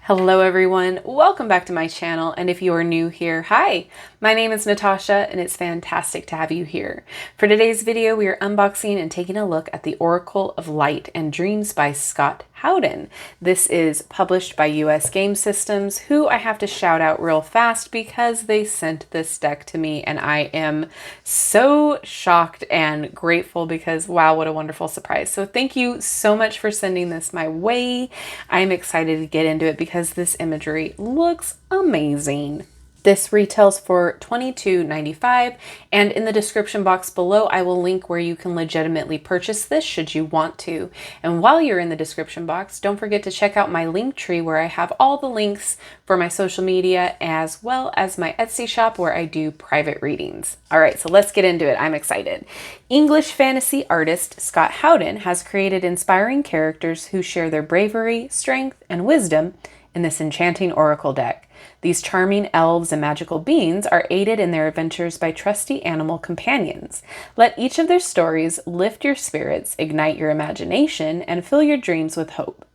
Hello everyone, welcome back to my channel, and if you are new here, hi! My name is Natasha and it's fantastic to have you here. For today's video, we are unboxing and taking a look at the Oracle of Light and Dreams by Scot Howden. This is published by US Game Systems, who I have to shout out real fast because they sent this deck to me and I am so shocked and grateful because wow, what a wonderful surprise. So thank you so much for sending this my way. I'm excited to get into it because this imagery looks amazing. This retails for $22.95, and in the description box below I will link where you can legitimately purchase this should you want to. And while you're in the description box, don't forget to check out my link tree where I have all the links for my social media as well as my Etsy shop where I do private readings. All right, so let's get into it. I'm excited. English fantasy artist Scot Howden has created inspiring characters who share their bravery, strength, and wisdom in this enchanting oracle deck. These charming elves and magical beings are aided in their adventures by trusty animal companions. Let each of their stories lift your spirits, ignite your imagination, and fill your dreams with hope.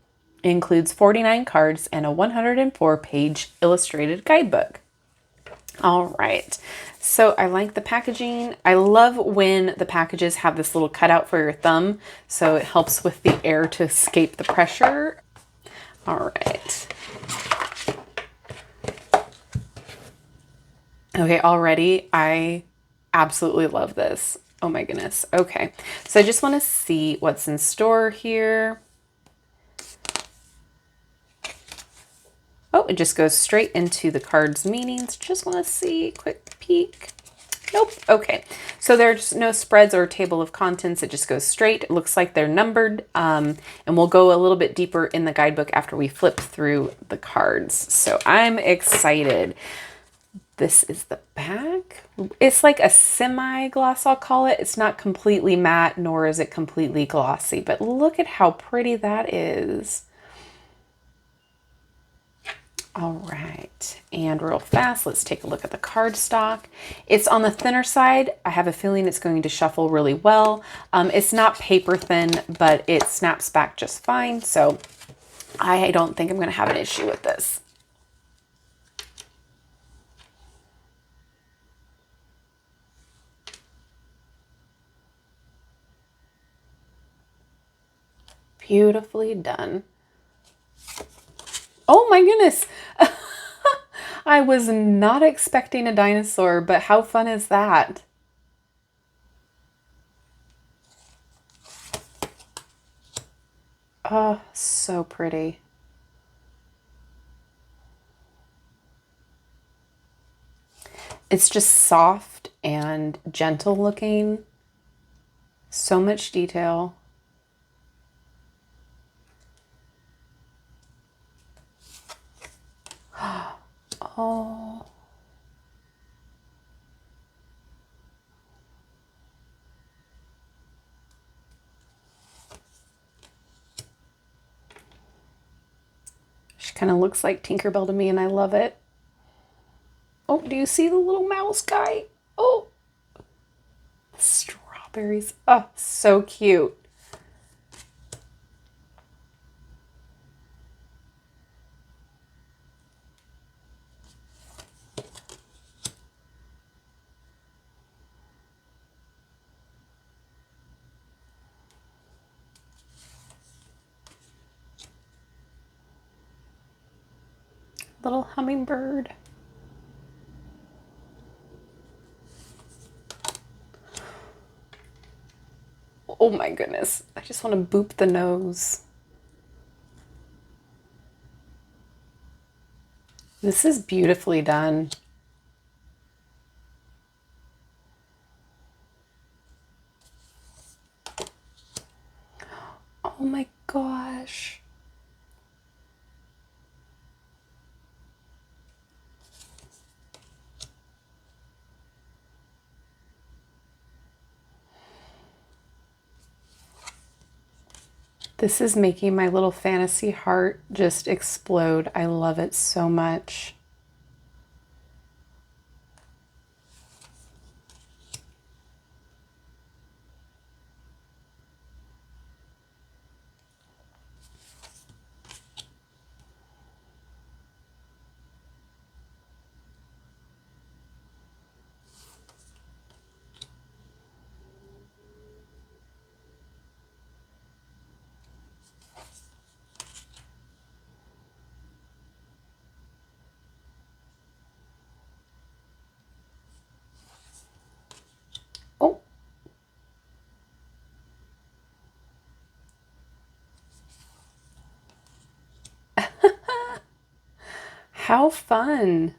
It includes 49 cards and a 104-page illustrated guidebook. All right, so I like the packaging. I love when the packages have this little cutout for your thumb, so it helps with the air to escape the pressure. All right. Okay, already I absolutely love this. Oh my goodness. Okay, so I just want to see what's in store here. Oh, it just goes straight into the card's meanings. Just want to see, quick peek. Nope. Okay, so there's no spreads or table of contents. It just goes straight. It looks like they're numbered, and we'll go a little bit deeper in the guidebook after we flip through the cards. So I'm excited. This is the back. It's like a semi-gloss, I'll call it. It's not completely matte, nor is it completely glossy, but look at how pretty that is. All right, and real fast, let's take a look at the cardstock. It's on the thinner side. I have a feeling it's going to shuffle really well. It's not paper thin, but it snaps back just fine, so I don't think I'm going to have an issue with this. Beautifully done. Oh my goodness. I was not expecting a dinosaur, but how fun is that? Oh, so pretty. It's just soft and gentle looking. So much detail. Oh. She kind of looks like Tinkerbell to me and I love it. Oh, do you see the little mouse guy? Oh, strawberries. Oh, so cute. Little hummingbird. Oh my goodness. I just want to boop the nose. This is beautifully done. Oh my gosh. This is making my little fantasy heart just explode. I love it so much. How fun.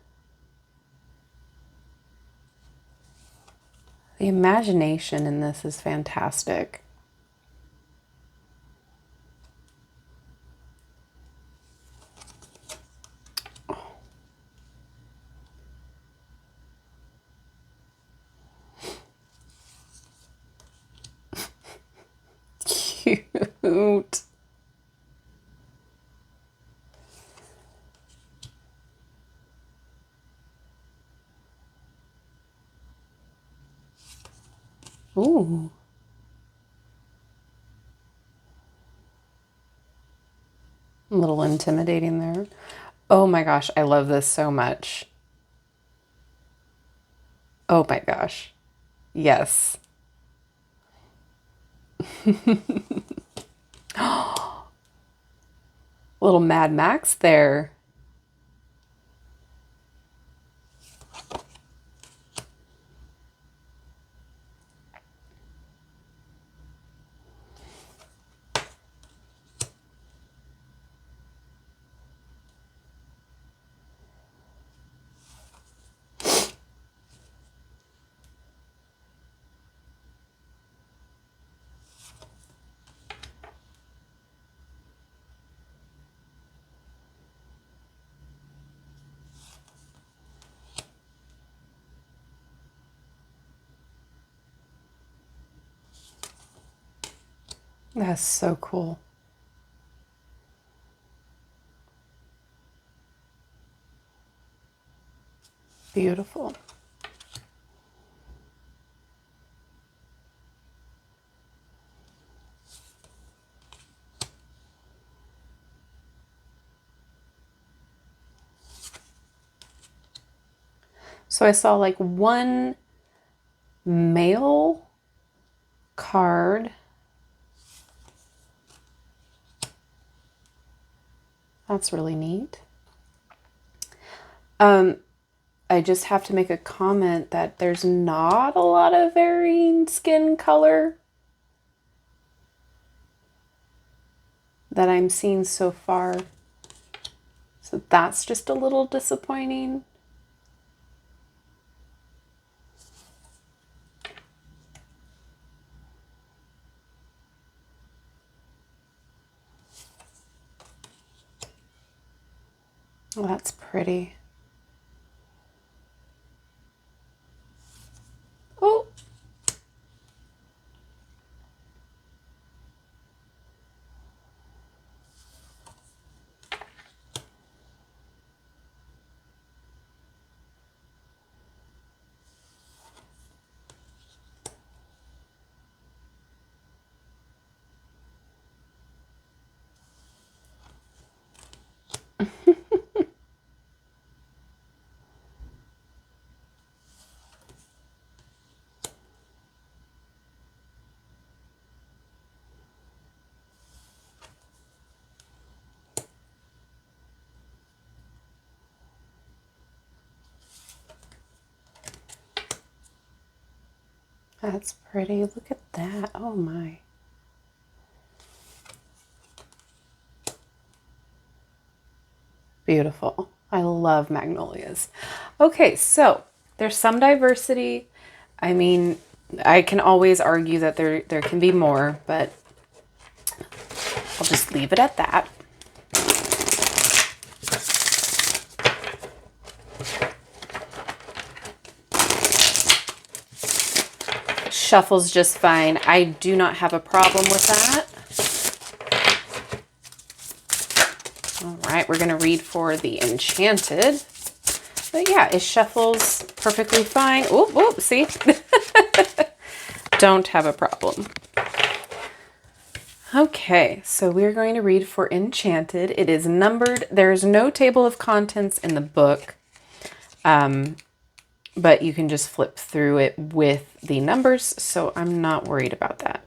The imagination in this is fantastic. Cute. Ooh. A little intimidating there. Oh my gosh, I love this so much. Oh my gosh. Yes. Little Mad Max there. That's so cool. Beautiful. So I saw like one mail card. That's really neat. I just have to make a comment that there's not a lot of varying skin color that I'm seeing so far. So that's just a little disappointing. Oh, that's pretty. Oh. That's pretty. Look at that. Oh my. Beautiful. I love magnolias. Okay, so there's some diversity. I mean, I can always argue that there can be more, but I'll just leave it at that. Shuffles just fine. I do not have a problem with that. All right, we're going to read for the Enchanted. But yeah, it shuffles perfectly fine. Oop, oop, see? Don't have a problem. Okay, so we're going to read for Enchanted. It is numbered. There's no table of contents in the book, but you can just flip through it with the numbers, so I'm not worried about that.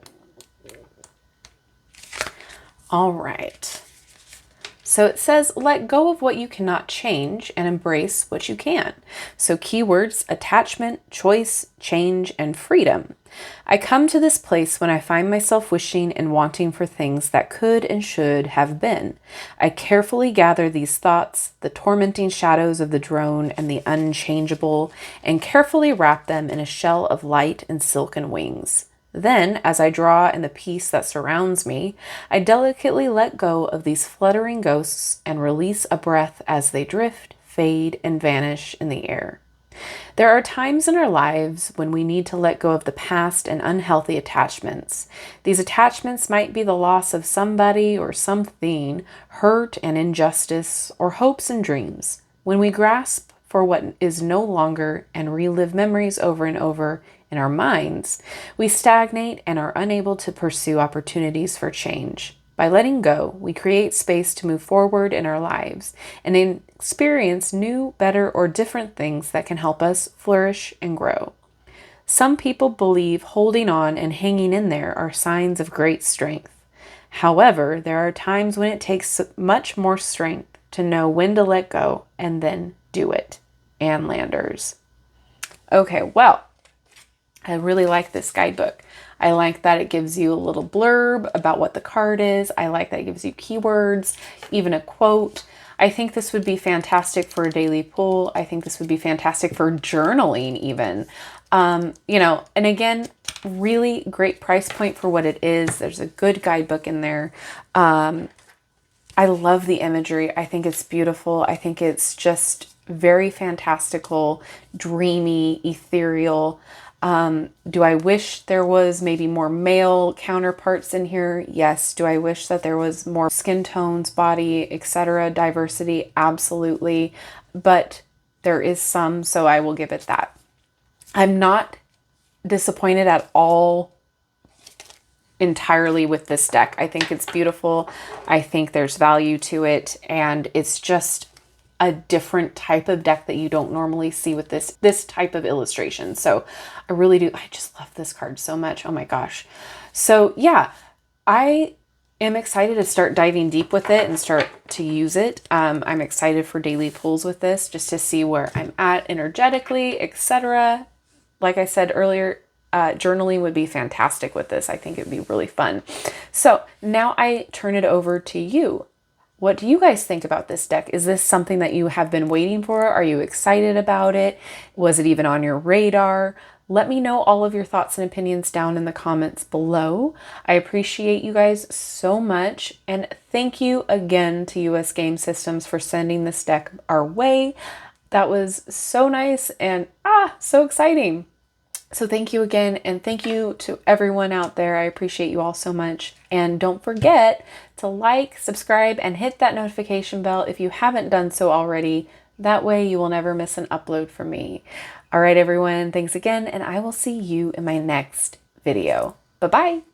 All right. So it says, let go of what you cannot change and embrace what you can. So keywords, attachment, choice, change, and freedom. I come to this place when I find myself wishing and wanting for things that could and should have been. I carefully gather these thoughts, the tormenting shadows of the drone and the unchangeable, and carefully wrap them in a shell of light and silken wings. Then, as I draw in the peace that surrounds me, I delicately let go of these fluttering ghosts and release a breath as they drift, fade, and vanish in the air. There are times in our lives when we need to let go of the past and unhealthy attachments. These attachments might be the loss of somebody or something, hurt and injustice, or hopes and dreams. When we grasp for what is no longer and relive memories over and over in our minds, we stagnate and are unable to pursue opportunities for change. By letting go, we create space to move forward in our lives and experience new, better, or different things that can help us flourish and grow. Some people believe holding on and hanging in there are signs of great strength. However, there are times when it takes much more strength to know when to let go and then do it. Ann Landers. Okay, well, I really like this guidebook. I like that it gives you a little blurb about what the card is. I like that it gives you keywords, even a quote. I think this would be fantastic for a daily pull. I think this would be fantastic for journaling even. You know, and again, really great price point for what it is. There's a good guidebook in there. I love the imagery. I think it's beautiful. I think it's just very fantastical, dreamy, ethereal. Do I wish there was maybe more male counterparts in here? Yes. Do I wish that there was more skin tones, body, etc., diversity? Absolutely. But there is some, so I will give it that. I'm not disappointed at all entirely with this deck. I think it's beautiful. I think there's value to it, and it's just a different type of deck that you don't normally see with this type of illustration. So I really do. I just love this card so much. Oh my gosh. So yeah, I am excited to start diving deep with it and start to use it. I'm excited for daily pulls with this, just to see where I'm at energetically, etc. Like I said earlier, journaling would be fantastic with this. I think it would be really fun. So now I turn it over to you. What do you guys think about this deck? Is this something that you have been waiting for? Are you excited about it? Was it even on your radar? Let me know all of your thoughts and opinions down in the comments below. I appreciate you guys so much. And thank you again to US Game Systems for sending this deck our way. That was so nice and so exciting. So thank you again, and thank you to everyone out there. I appreciate you all so much. And don't forget to like, subscribe, and hit that notification bell if you haven't done so already. That way you will never miss an upload from me. All right, everyone, thanks again, and I will see you in my next video. Bye-bye.